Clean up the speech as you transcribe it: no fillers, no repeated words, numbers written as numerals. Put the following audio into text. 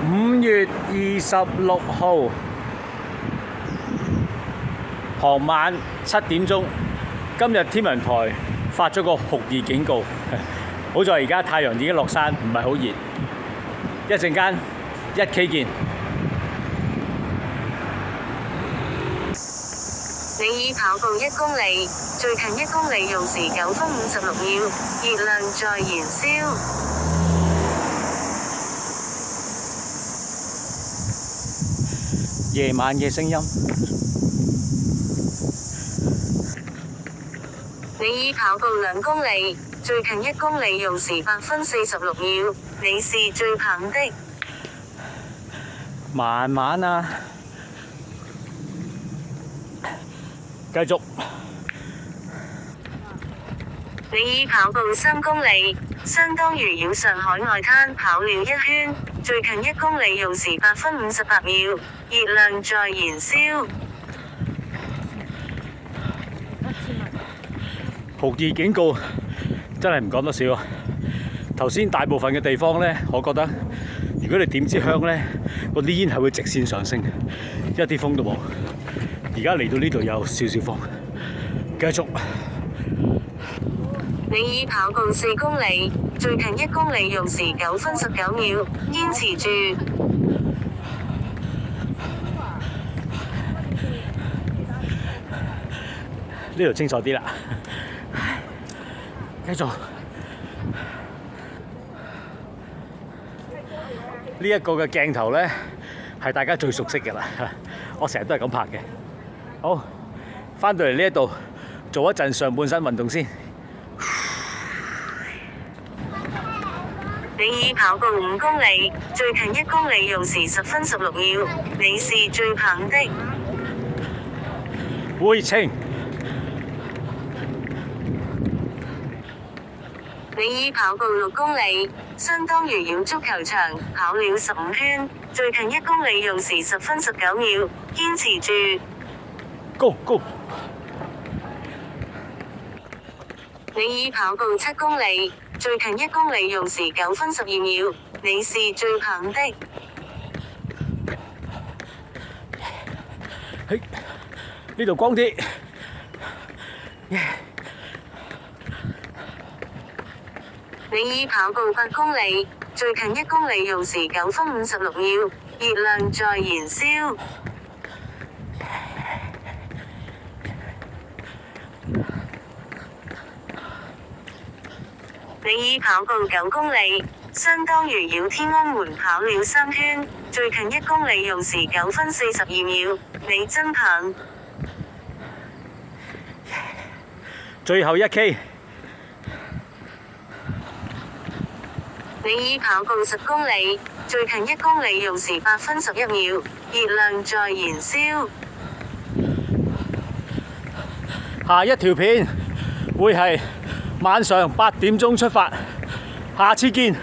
5月26號傍晚7點鐘，今日天文台發咗個酷熱警告。好在而家太陽已經落山，唔係好熱。一陣間1K 見。你已跑步1公里，最近1公里用時9分56秒，熱量在燃燒。夜晚嘅聲音。你已跑步2公里，最近1公里用時8分46秒，你是最棒的。慢慢啊，繼續。你已跑步3公里，相當於繞上海外灘跑了1圈，最近1公里用時8分58秒，熱量在燃燒。酷熱警告真係唔講得少啊！頭先大部分嘅地方呢，我覺得如果你點支香呢，嗰啲煙係會直線上升，一啲風都冇。而家嚟到呢度有少少風，繼續。你已跑步4公里，最近1公里用時9分19秒，堅持住。呢度清楚啲啦，繼續。呢一個嘅鏡頭呢，係大家最熟悉嘅啦，我成日都係咁拍嘅。好，翻到嚟呢一度做一陣上半身運動先。你已跑步5公里，最近1公里用時10分16秒，你是最棒的。回程。你已跑步6公里，相當於繞足球場跑了15圈，最近1公里用時10分19秒，堅持住。Go go！你已跑步7公里，最近1公里用時9分12秒，你是最棒的。嘿，呢度光啲。你已跑步8公里，最近1公里用時9分56秒，熱量在燃燒。你已跑步9公里，相當於繞天安門跑了3圈，最近1公里用時9分42秒，你真棒。最後1K。你已跑步10公里，最近1公里用時8分11秒，熱量在燃燒。下一條片會係晚上8點鐘出發，下次見。